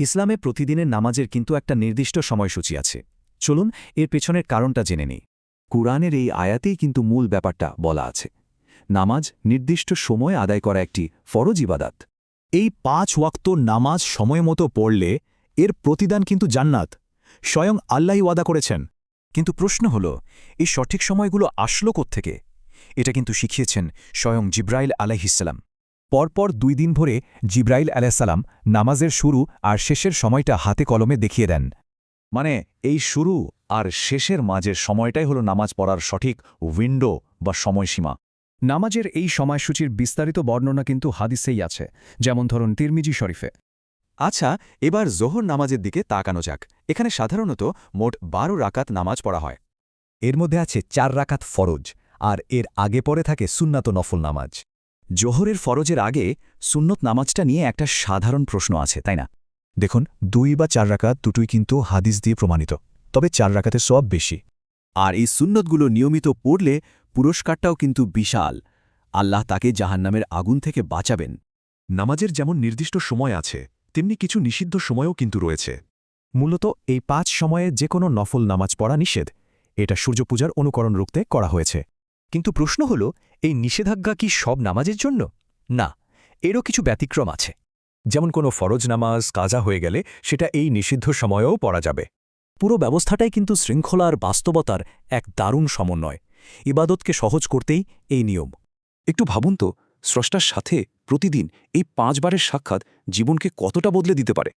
ইসলামে প্রতিদিনের নামাজের কিন্তু একটা নির্দিষ্ট সময়সূচি আছে। চলুন এর পেছনের কারণটা জেনে নিই। কুরআনের এই আয়াতেই কিন্তু মূল ব্যাপারটা বলা আছে। নামাজ নির্দিষ্ট সময়ে আদায় করা একটি ফরজ ইবাদাত। এই ৫ ওয়াক্ত নামাজ সময়মতো পড়লে এর প্রতিদান কিন্তু জান্নাত, স্বয়ং আল্লাহই ওয়াদা করেছেন। কিন্তু প্রশ্ন হল, এই সঠিক সময়গুলো আসলো কোত্থেকে? এটা কিন্তু শিখিয়েছেন স্বয়ং জিব্রাইল আলাইহিসসালাম। পরপর ২ দিন ভরে জিব্রাইল আলাইহিসসালাম নামাজের শুরু আর শেষের সময়টা হাতে কলমে দেখিয়ে দেন। মানে এই শুরু আর শেষের মাঝের সময়টাই হলো নামাজ পড়ার সঠিক উইন্ডো বা সময়সীমা। নামাজের এই সময়সূচির বিস্তারিত বর্ণনা কিন্তু হাদিসেই আছে, যেমন ধরুন তিরমিজি শরীফে। আচ্ছা, এবার জোহর নামাজের দিকে তাকানো যাক। এখানে সাধারণত মোট ১২ রাকাত নামাজ পড়া হয়। এর মধ্যে আছে ৪ রাকাত ফরজ, আর এর আগে পরে থাকে সুন্নাত ও নফল নামাজ। জোহরের ফরজের আগে সুন্নত নামাজটা নিয়ে একটা সাধারণ প্রশ্ন আছে, তাই না? দেখুন, ২ বা ৪ রাকাত দুটোই কিন্তু হাদিস দিয়ে প্রমাণিত, তবে ৪ রাকাতের সওয়াব বেশি। আর এই সুন্নতগুলো নিয়মিত পড়লে পুরস্কারটাও কিন্তু বিশাল। আল্লাহ তাকে জাহান্নামের আগুন থেকে বাঁচাবেন। নামাজের যেমন নির্দিষ্ট সময় আছে, তেমনি কিছু নিষিদ্ধ সময়ও কিন্তু রয়েছে। মূলত এই ৫ সময়ে যে কোনো নফল নামাজ পড়া নিষেধ। এটা সূর্যপূজার অনুকরণ রুখতে করা হয়েছে। কিন্তু প্রশ্ন হল, এই নিষেধাজ্ঞা কি সব নামাজের জন্য? না, এরও কিছু ব্যতিক্রম আছে। যেমন কোনো ফরজ নামাজ কাজা হয়ে গেলে সেটা এই নিষিদ্ধ সময়েও পড়া যাবে। পুরো ব্যবস্থাটাই কিন্তু শৃঙ্খলা আর বাস্তবতার এক দারুণ সমন্বয়। ইবাদতকে সহজ করতেই এই নিয়ম। একটু ভাবুন তো, স্রষ্টার সাথে প্রতিদিন এই ৫ বারের সাক্ষাৎ জীবনকে কতটা বদলে দিতে পারে।